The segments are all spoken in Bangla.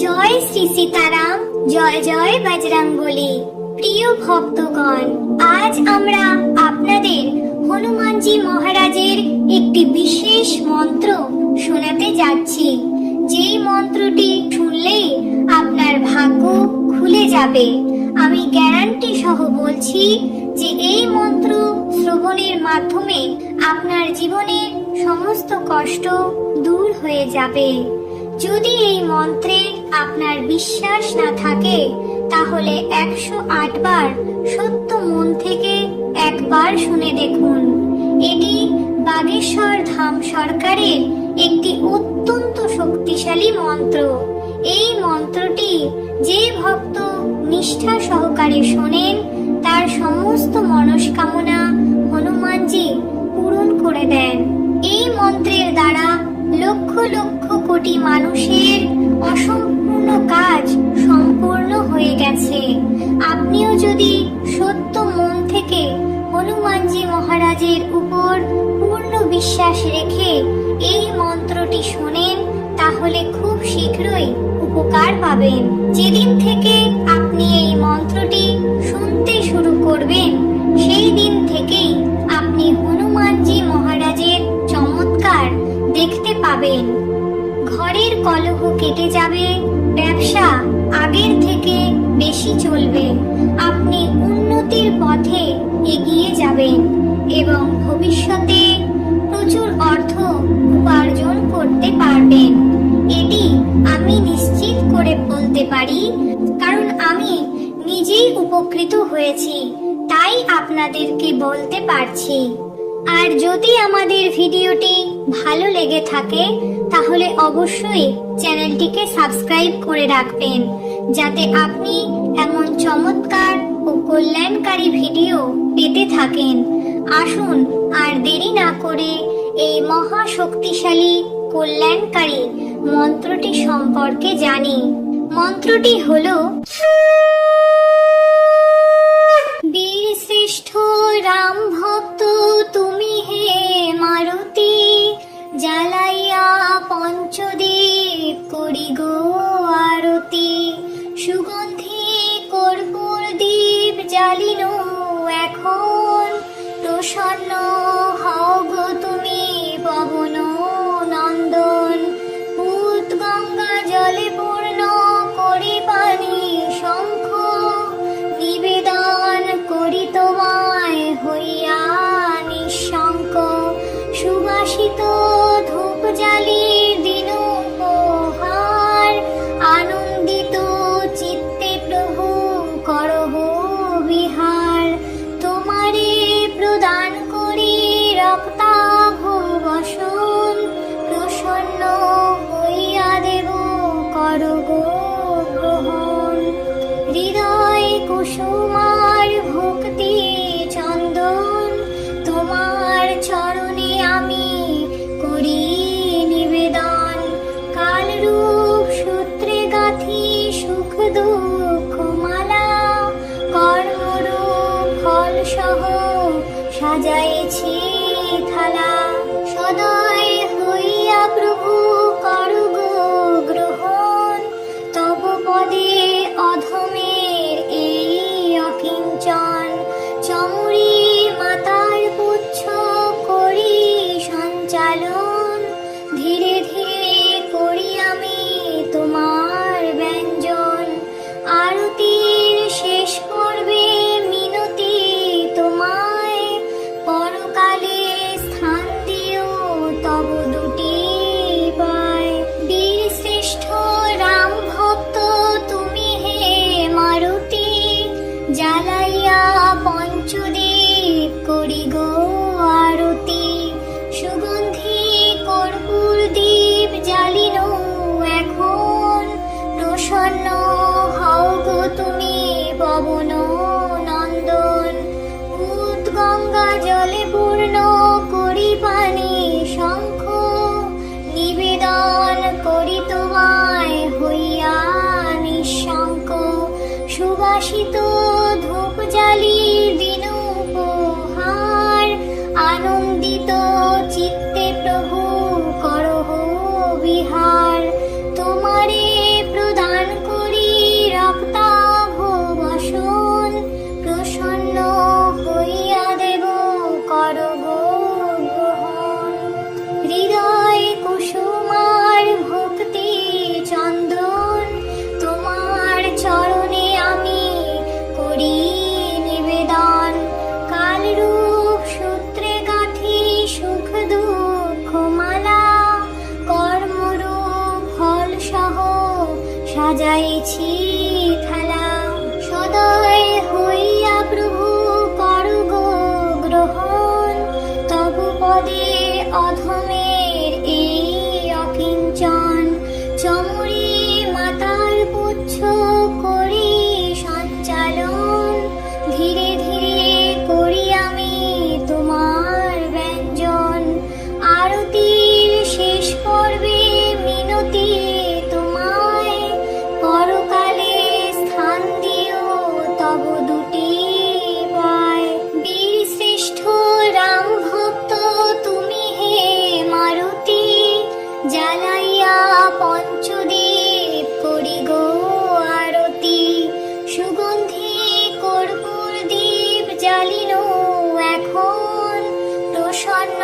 জয় শ্রী সীতারাম, জয় জয় বজরংবলী। প্রিয় ভক্তগণ, আজ আমরা আপনাদের হনুমানজি মহারাজের একটি বিশেষ মন্ত্র শোনাতে যাচ্ছি। যেই মন্ত্রটি শুনলেই আপনার ভাগ্য খুলে যাবে। আমি গ্যারান্টি সহ বলছি যে এই মন্ত্র শ্রবণের মাধ্যমে আপনার জীবনের সমস্ত কষ্ট দূর হয়ে যাবে। যদি এই মন্ত্রে আপনার বিশ্বাস না থাকে তাহলে 108 বার সত্য মন থেকে একবার শুনে দেখুন। এটি বাগেশ্বর ধাম সরকারের একটি অত্যন্ত শক্তিশালী মন্ত্র। এই মন্ত্রটি যে ভক্ত নিষ্ঠা সহকারে শোনেন তার সমস্ত মনস্কামনা হনুমানজি পূরণ করে দেন। এই মন্ত্রের দ্বারা লক্ষ লক্ষ কোটি মানুষের অসম্পূর্ণ কাজ সম্পূর্ণ হয়ে গেছে। আপনিও যদি সত্য মন থেকে হনুমানজি মহারাজের উপর পূর্ণ বিশ্বাস রেখে এই মন্ত্রটি শোনেন তাহলে খুব শীঘ্রই উপকার পাবেন। যেদিন থেকে আপনি এই মন্ত্রটি শুনতে শুরু করবেন সেই দিন থেকেই আপনি হনুমানজি মহারাজের চমৎকার দেখতে পাবেন। ঘরের কলহ কেটে যাবে, ব্যবসা আগের থেকে বেশি চলবে, আপনি উন্নতির পথে এগিয়ে যাবেন এবং ভবিষ্যতে প্রচুর অর্থ উপার্জন করতে পারবেন। এটি আমি নিশ্চিত করে বলতে পারি, কারণ আমি নিজেই উপকৃত হয়েছি, তাই আপনাদেরকে বলতে পারছি। আর যদি আমাদের ভিডিওটি ভালো লেগে থাকে তাহলে অবশ্যই চ্যানেলটিকে সাবস্ক্রাইব করে রাখবেন, যাতে আপনি এমন চমৎকার ও কল্যাণকারী ভিডিও পেতে থাকেন। আসুন আর দেরি না করে এই মহা শক্তিশালী কল্যাণকারী মন্ত্রটি সম্পর্কে জানি। মন্ত্রটি হলো, বীর শ্রেষ্ঠ রাম ভক্ত তুমি হে মারুতি, জ্বালাইয়া পঞ্চদীপ করি গো আরতি, সুগন্ধি কর্পূর দীপ জ্বালিনো এখন, প্রসন্ন হও গো তুমি পবন নন্দন, ভূত গঙ্গা জলে পূর্ণ করি পানি শঙ্খ, নিবেদন করি তোমায় হইয়া নিঃশঙ্ক, সুবাসিত ধূপ জ্বালি দিন উপহার, আনন্দিত চিত্তে প্রভু করহ বিহার, তোমারে প্রদান করি সাজাইছি থালা। সদয় হইয়া প্রভু করো গো গ্রহণ, তব পদে অধমের এই অকিঞ্চন। চমরি মাতার পুচ্ছ করি সঞ্চালন, ধীরে ধীরে করি আমি তোমার ব্যঞ্জন। আরতির শেষ পর্বে মিনতি তোমায়, পরকালে স্থান দিও তব দুটি পায়। বীর শ্রেষ্ঠ রাম ভক্ত তুমি হে মারুতি, জ্বালাইয়া পঞ্চদীপ করি গো আরতি। সুগন্ধি কর্পূর দীপ জ্বালিনো এখন, প্রসন্ন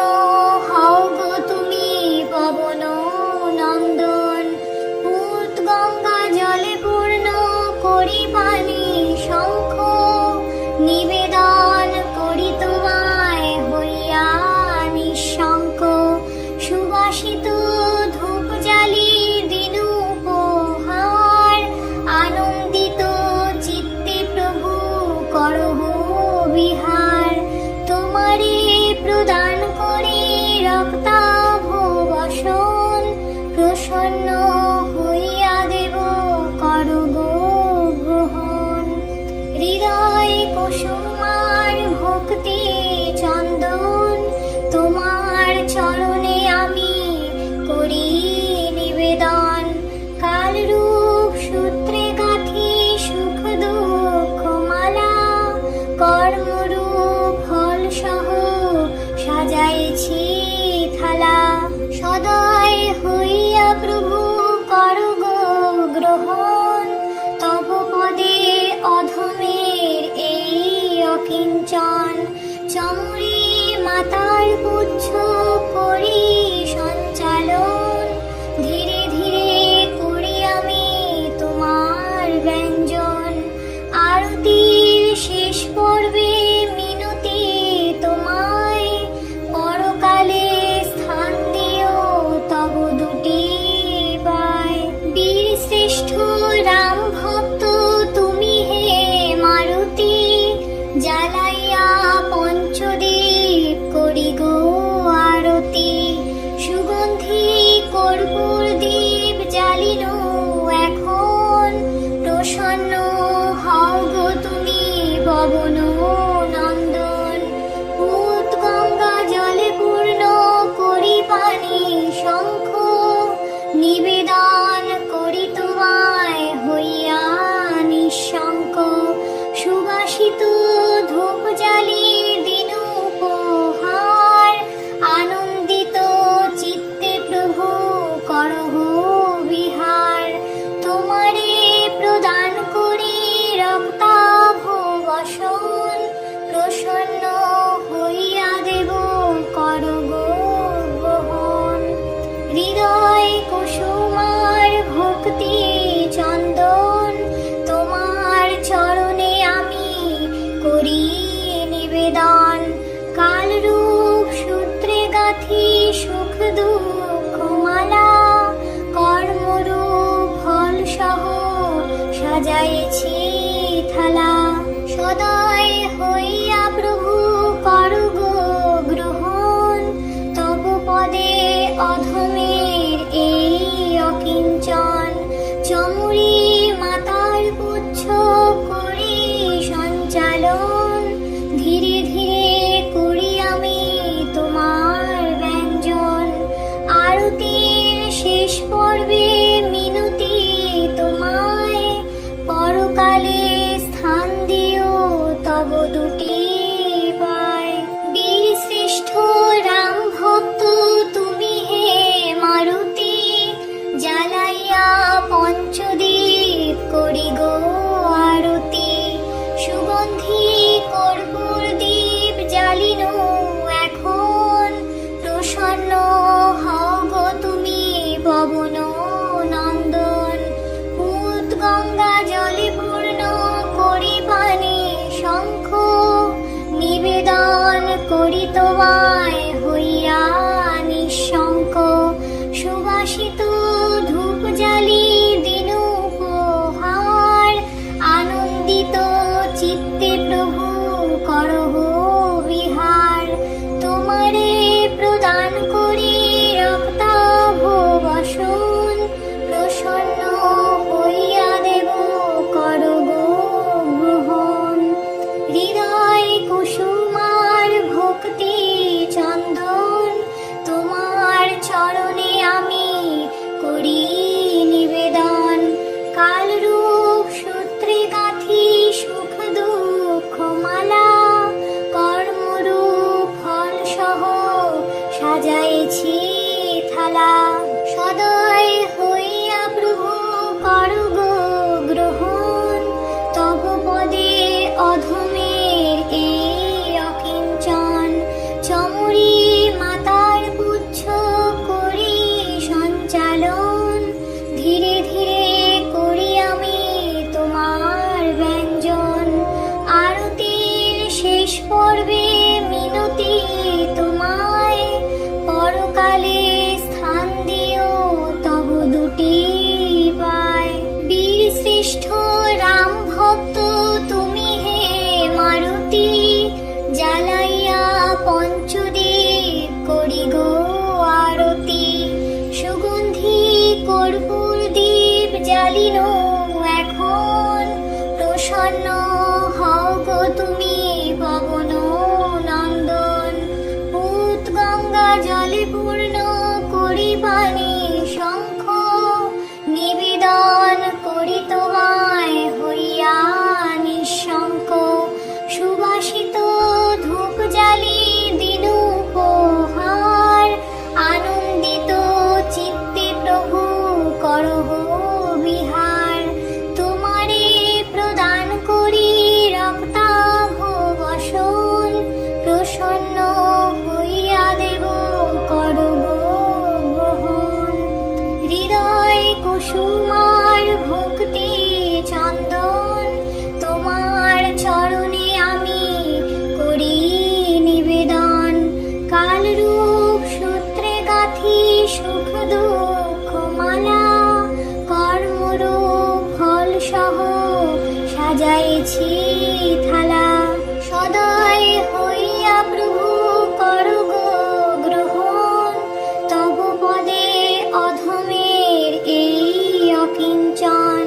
হও গো তুমি পবন নন্দন। পুত গঙ্গা জলে পূর্ণ করি পানি শঙ্খ, নিবেদন করি তোমায় হইয়া নিঃশঙ্ক। সুবাসিত ধূপ জ্বালি দিন উপহার, আনন্দিত চিত্তে প্রভু করহ বিহার। তোমারে প্রদান করি রক্তাভ বসন, প্রসন্ন হইয়া দেব করো গো গ্রহণ। হৃদয় কুসুমার ভক্তি চন্দন, তোমার চরণে আমি করি নিবেদন। কালরূপ সূত্রে গাঁথি সুখ দুঃখ মালা, কর্মরূপ ফল সহ সাজাইছি থালা। সদয় হইয়া প্রভু করো গো গ্রহণ, তব পদে অধমের এই অকিঞ্চন। চমরি মাতার পুচ্ছ করি সঞ্চালন, ধীরে ধীরে করি আমি তোমার ব্যঞ্জন। আরতির শেষ পর্বে মিনতি তোমায়, পরকালে স্থান দিও তব দুটি পায়। বীর শ্রেষ্ঠ রাম ভক্ত তুমি হে মারুতি, জ্বালাইয়া পঞ্চদীপ করি গো আরতি। সুগন্ধি কর্পূর দীপ জ্বালিনো এখন, প্রসন্ন হও গো তুমি পবন নন্দন। পুত গঙ্গা জলে পূর্ণ করি পানি শঙ্খ, নিবেদন করি তোমায় হইয়া নিঃশঙ্ক। সুবাসিত ধূপ জ্বালি দিন উপহার, আনন্দিত চিত্তে প্রভু করহ বিহার। তোমারে প্রদান করি রক্তাভ বসন, প্রসন্ন হইয়া দেব করো গো গ্রহণ। হৃদয় কুসুমার ভক্তি চন্দন, তোমার চরণে আমি করি নিবেদন। কালরূপ সূত্রে গাঁথি সুখ দুঃখ মালা, কর্মরূপ ফল সহ সাজাইছি থালা। সদয় হইয়া প্রভু করো গো গ্রহণ, তব পদে অধমের এই অকিঞ্চন। চমরি মাতার পুচ্ছ করি সঞ্চালন, ধীরে ধীরে করি আমি তোমার ব্যঞ্জন। আরতির শেষ পর্বে মিনতি তোমায়, পরকালে স্থান দিও তব দুটি পায়। বীর শ্রেষ্ঠ রাম ভক্ত তুমি হে মারুতি, জ্বালাইয়া পঞ্চদীপ গ্রহণ। প্রসন্ন হও গো তুমি পবন নন্দন, পুত গঙ্গা জলে পূর্ণ করি পানি শঙ্খ, নিবেদন করি তোমায় হইয়া নিঃশঙ্ক। সুবাসিত ধূপ জ্বালি দিন উপহার, আনন্দিত চিত্তে প্রভু করহ বিহার। তোমারে প্রদান করি রক্তাভ বসন, প্রসন্ন হইয়া দেব করব গ্রহণ। হৃদয় কুসুমার ভক্তি চন্দন, তোমার চরণে আমি করি নিবেদন। কালরূপ সূত্রে গাঁথি সুখ দুঃখ মালা, কর্মরূপ ফল সহ সাজাইছি থালা। সদয় হইয়া প্রভু করগ গ্রহণ, তব পদে অধমের এই অকিঞ্চন।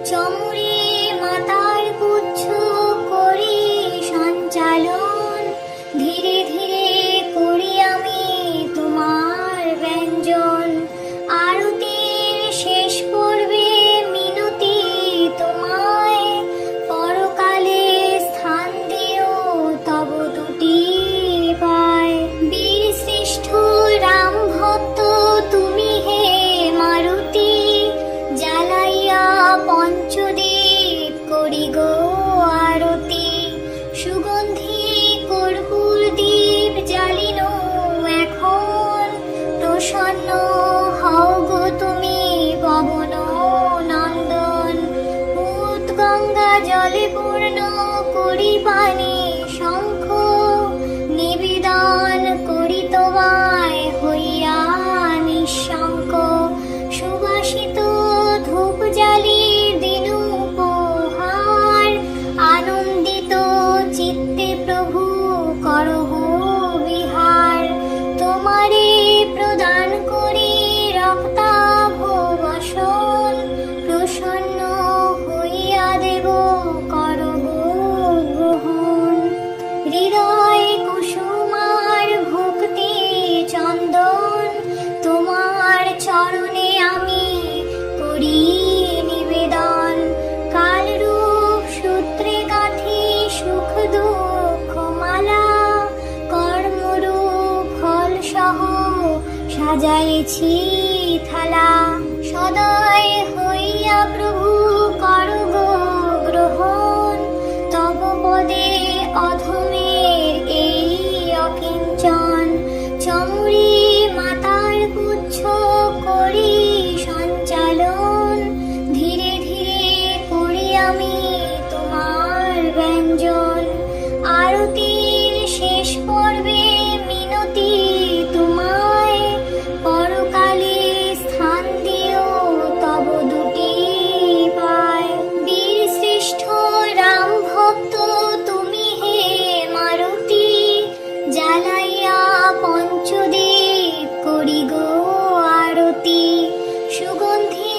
চমুরে মাতার পুচ্ছ করি সঞ্চালন, ধীরে ধীরে করি আমি তোমার ব্যঞ্জন। আরতির শেষ পর্বে মিনতি তোমায়, পরকালে স্থান দিও তব দুটি পায়। বীর শ্রেষ্ঠ রাম ভক্ত তুমি হে মারুতি, জ্বালাইয়া পঞ্চদীপ করি গো আরতি। সুগন্ধি কর্পূর দীপ জ্বালিন এখন, প্রসন্ন হও গো তুমি পবন নন্দন, পুত গঙ্গা জলে পূর্ণ করি পানি শঙ্খ। নিবেদন করি তোমায় হইয়া নিঃশঙ্ক। সুবাসিত ধূপ জ্বালি দিন উপহার, আনন্দিত চিত্তে প্রভু করহ বিহার। তোমারে প্রদান করি রক্তাভ বসন, প্রসন্ন হইয়া দেব করব গ্রহণ। হৃদয় কুসুমার ভক্তি চন্দন, তোমার চরণে আমি করি নিবেদন। কালরূপ সূত্রে গাঁথি সুখ দুঃখ মালা, কর্মরূপ ফল সহ সাজাইছি থালা। সদয় হইয়া প্রভু করগ গ্রহণ, তব পদে অধমের এই অকিঞ্চন। চমুরি মাতার পুচ্ছ করি সঞ্চালন, ধীরে ধীরে করি আমি তোমার ব্যঞ্জন। আরতির শেষ পর্বে মিনতি তোমায়, পরকালে স্থান দিও তব দুটি পায়। বীর শ্রেষ্ঠ রাম ভক্ত তুমি হে মারুতি, জ্বালাইয়া পঞ্চদীপ করি গো আরতি। সুগন্ধি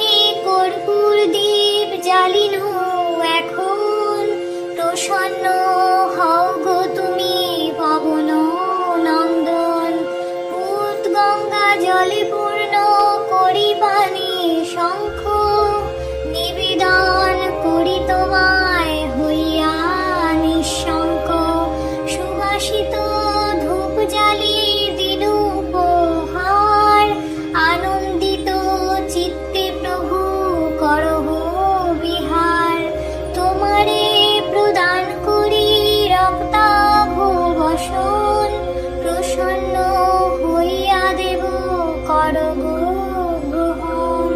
কর্পূর দীপ জ্বালিন এখন, প্রসন্ন হও গো তুমি পবন নন্দন, পুত গঙ্গা জলে পূর্ণ করি পানি শঙ্খ। নিবেদন করি তোমায় হইয়া নিঃশঙ্ক। সুবাসিত ধূপ জ্বালি দিন উপহার, আনন্দিত চিত্তে প্রভু করহ বিহার। তোমারে প্রদান করি রক্তাভ বসন, প্রসন্ন হইয়া দেব করব গ্রহণ।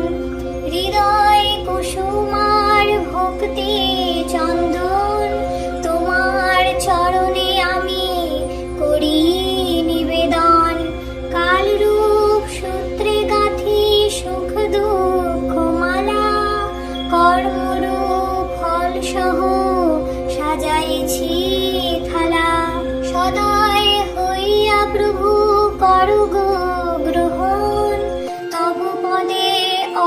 হৃদয় কুসুমার ভক্তি চন্দন, তোমার চরণে আমি করি নিবেদন। কালরূপ সূত্রে গাঁথি সুখ দুঃখ মালা, কর্মরূপ ফল সহ সাজাইছি থালা। সদয় হইয়া প্রভু করগ গ্রহণ, তব পদে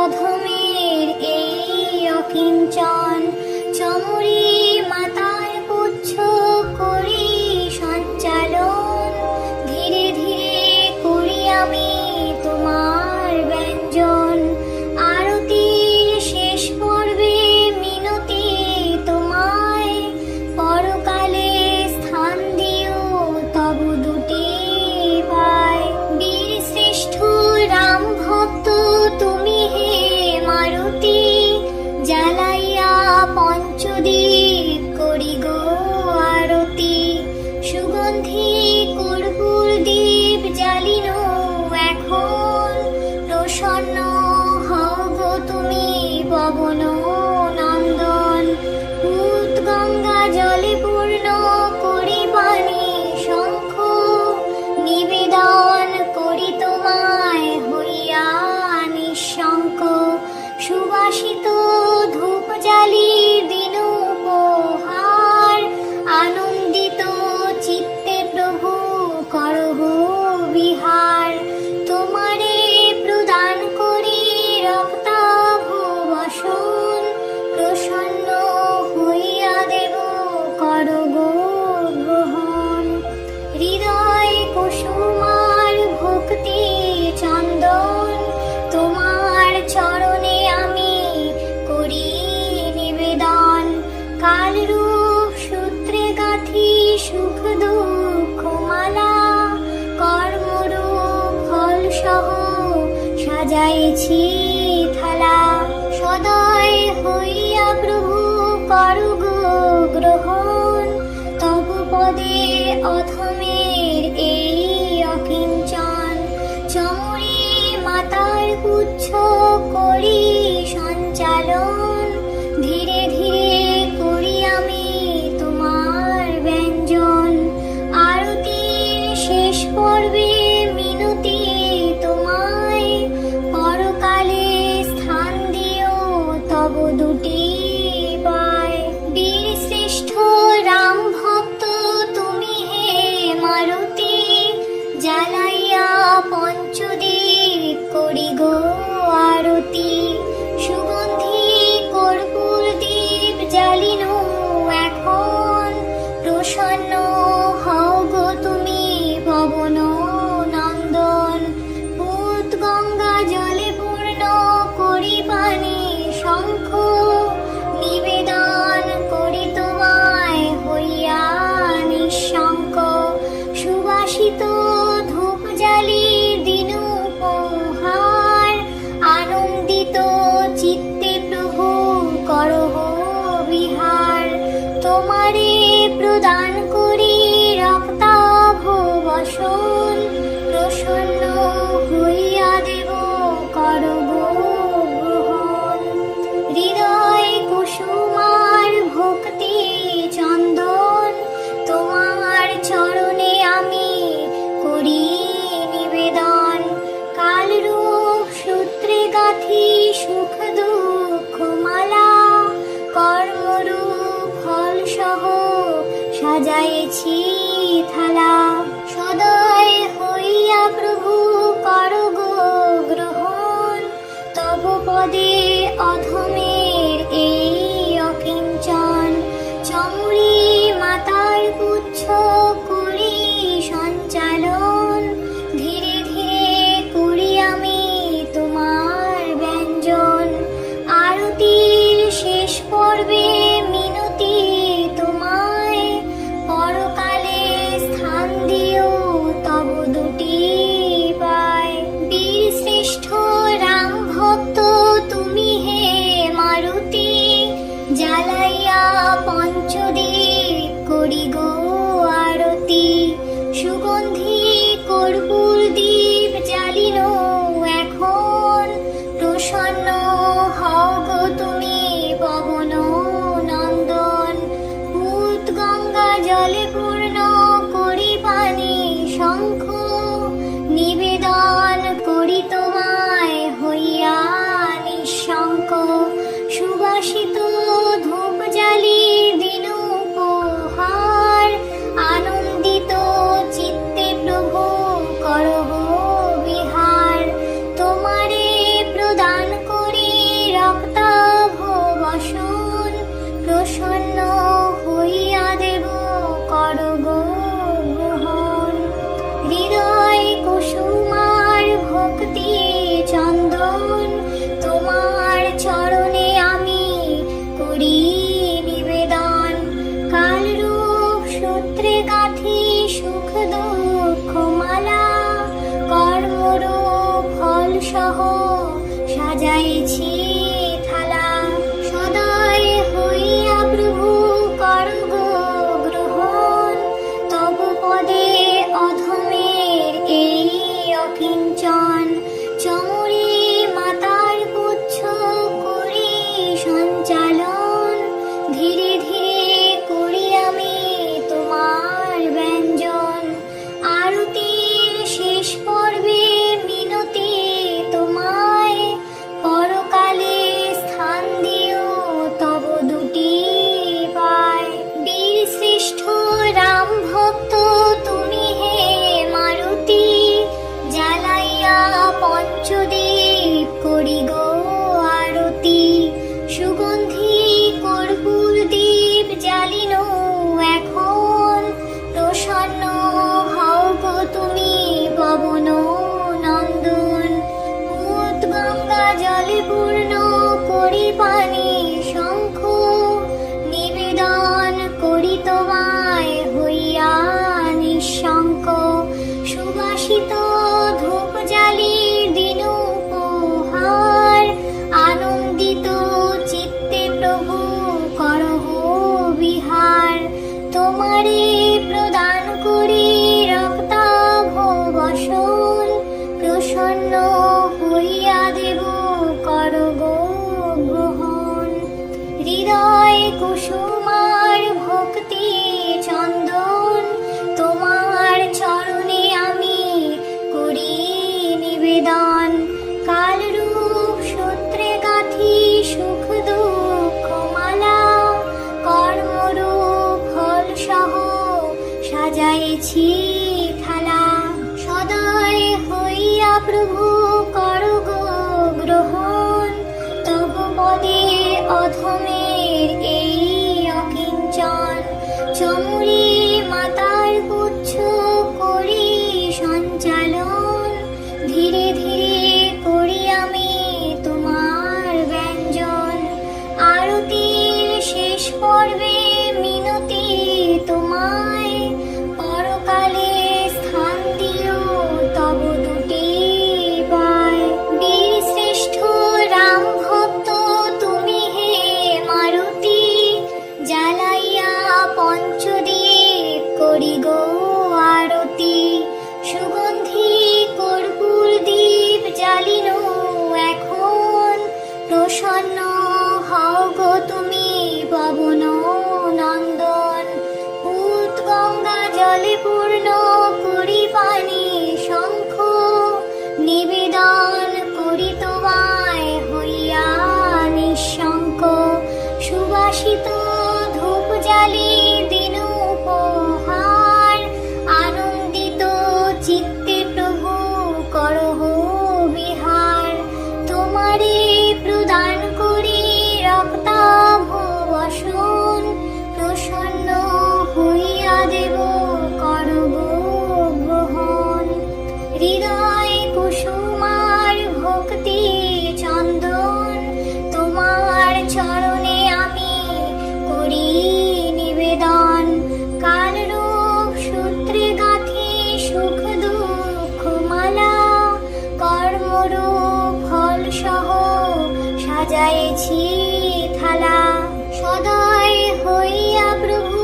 অধমের এই অকিঞ্চন। অকিঞ্চন চমরি মাতার পুচ্ছ করি সঞ্চালন ধীরে ধীরে করি আমি তোমার ব্যঞ্জন আরতির শেষ পর্বে মিনতি তোমায় পরকালে স্থান দিও তবু দুটি পায় বীর শ্রেষ্ঠ রাম ভক্ত তুমি হে মারুতি জ্বালাইয়া পঞ্চদীপ করি গো আরতি সুগন্ধি কর্পূর দীপ জ্বালিনো এখন প্রসন্ন হও গো তুমি পবন নন্দন ভূত গঙ্গা জলে পূর্ণ করি পানি শঙ্খ নিবেদন করি তোমায় হইয়া নিঃশঙ্ক সুবাসিত ধূপ জ্বালি দিন উপহার আনন্দিত চিত্তে প্রভু করহ বিহার তোমারে প্রদান করি রক্তাভ বসন প্রসন্ন হইয়া দেব করগ গ্রহণ হৃদয় কুসুমার ভক্তি চন্দন তোমার চরণে আমি করি নিবেদন কালরূপ সূত্রে গাঁথি সুখ দুঃখ মালা কর্মরূপ ফল সহ সাজাইছি থালা সদয় হইয়া প্রভু করগ গ্রহণ তব পদে অধমের এই অকিঞ্চন চমরি মাতার পুচ্ছ করি সঞ্চালন ধীরে ধীরে করি আমি তোমার ব্যঞ্জন আরতির শেষ পর্বে মিনতি তোমায় পরকালে স্থান দিও তব দুটি পায় বীর শ্রেষ্ঠ রাম ভক্ত তুমি হে মারুতি জ্বালাইয়া পঞ্চদীপ করি গো আরতি সুগন্ধি কর্পূর দীপ জ্বালিনো এখন প্রসন্ন হও গো তুমি পবন নন্দন ভূত গঙ্গা জলে পূর্ণ করি পানি শঙ্খ নিবেদন করি তোমায় হইয়া নিঃশঙ্ক সুবাসিত ধূপ জ্বালি দিন উপহার আনন্দিত চিত্তে প্রভু করহ বিহার তোমারে প্রদান করি রক্তাভ বসন প্রসন্ন হইয়া দেব করগ গ্রহণ হৃদয় কুসুমার ভক্তি চন্দন তোমার চরণে আমি করি নিবেদন কালরূপ সূত্রে গাঁথি সুখ দুঃখ মালা কর্মরূপ ফল সহ সাজাইছি থালা সদয় হইয়া প্রভু করগ গ্রহণ তব পদে অধমের এই অকিঞ্চন চমরি মাতার পুচ্ছ করি সঞ্চালন ধীরে ধীরে করি আমি তোমার ব্যঞ্জন আরতির শেষ পর্বে মিনতি তোমায় পরকালে স্থান দিও তব দুটি পায় বীর শ্রেষ্ঠ রাম ভক্ত তুমি হে মারুতি জ্বালাইয়া পঞ্চদীপ করি গো আরতি সুগন্ধি কর্পূর দীপ জ্বালিনো এখন প্রসন্ন হও গো তুমি পবন নন্দন ভূত গঙ্গা জলে পূর্ণ করি পানি শঙ্খ নিবেদন করি তোমায় হইয়া নিঃশঙ্ক সুবাসিত ধূপ জ্বালি দিন উপহার আনন্দিত চিত্তে প্রভু করহ বিহার তোমারে প্রদান করি রক্তাভ বসন তোমারে প্রদান করি রক্তাভ বসন, প্রসন্ন হইয়া দেব কর গো গ্রহণ। হৃদয় কুসুমার ভক্তি চন্দন, তোমার চরণে আমি করি নিবেদন। কালরূপ সূত্রে গাঁথি সুখ দুঃখ মালা, কর্মরূপ ফল সহ সাজাইছি থালা। সদয় হইয়া প্রভু কর গো গ্রহণ, তব পদে অধমের এই অকিঞ্চন। চমুরি মাতার পুচ্ছ করি সঞ্চালন, ধীরে ধীরে করি আমি তোমার ব্যঞ্জন। আরতির শেষ পর্বে মিনতি তোমায়, পরকালে স্থান দিও তব দুটি পায়। বীর শ্রেষ্ঠ রাম ভক্ত তুমি হে মারুতি, জ্বালাইয়া পঞ্চদীপ করি গো আরতি। সুগন্ধি কর্পূর দীপ জ্বালিনো এখন, প্রসন্ন হও গো তুমি পবন নন্দন। পুত গঙ্গা জলে পূর্ণ করি পানি শঙ্খ, নিবেদন করি তোমায় হইয়া নিঃশঙ্ক। সুবাসিত ধূপ জ্বালি দিন উপহার, আনন্দিত চিত্তে প্রভু করহ বিহার। তোমারে প্রদান করি রক্তাভ বসন, প্রসন্ন হইয়া দেব কর গো গ্রহণ। হৃদয় কুসুমার ভক্তি চন্দন, তোমার চরণে আমি করি নিবেদন। কালরূপ সূত্রে গাঁথি সুখ দুঃখ মালা, কর্মরূপ ফল সহ সাজাইছি থালা। সদয় হইয়া প্রভু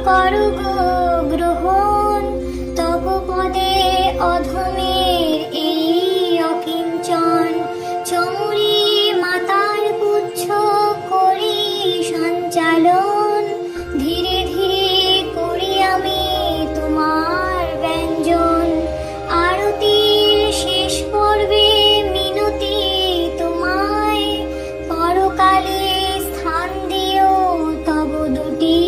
কর গো গ্রহণ, তব পদে অধমের এই অকিঞ্চন। চমুরি মাতার পুচ্ছ করি সঞ্চালন, ধীরে ধীরে করি আমি তোমার ব্যঞ্জন। আরতির শেষ পর্বে মিনতি তোমায়, পরকালে স্থান দিও তব দুটি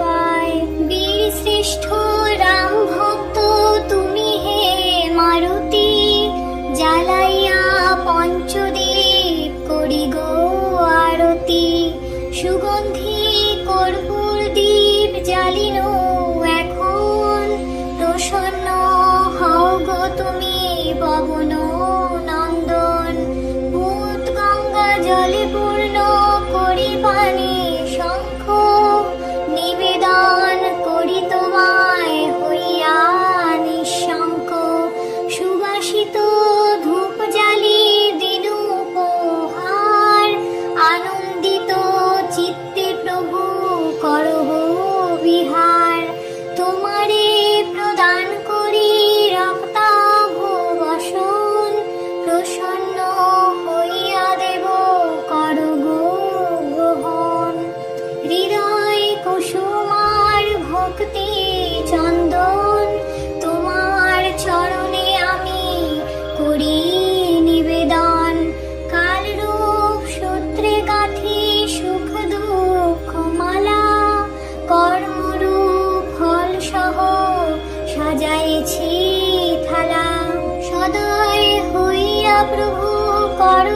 পায়। বীর শ্রেষ্ঠ রাম ভক্ত তুমি হে মারুতি, জ্বালাইয়া পঞ্চদীপ করি গো আরতি। সুগন্ধি কর্পূর দীপ জ্বালিনো এখন, প্রসন্ন হও গো তুমি পবন নন্দন। পুত গঙ্গা জলে পূর্ণ করি পানি শঙ্খ, নিবেদন করি তোমায় হইয়া নিঃশঙ্ক। সুবাসিত ধূপ জ্বালি দিন উপহার, আনন্দিত চিত্তে প্রভু করহ বিহার। তোমারে প্রদান করি রক্তাভ বসন, প্রসন্ন হইয়া দেব কর গো গ্রহণ। হৃদয় কুসুমার ভক্তি চন্দন, তোমার চরণে আমি করি নিবেদন। কালরূপ সূত্রে গাঁথি সুখ দুঃখ মালা, কর্মরূপ ফল সহ সাজাইছি থালা। সদয় হইয়া প্রভু কর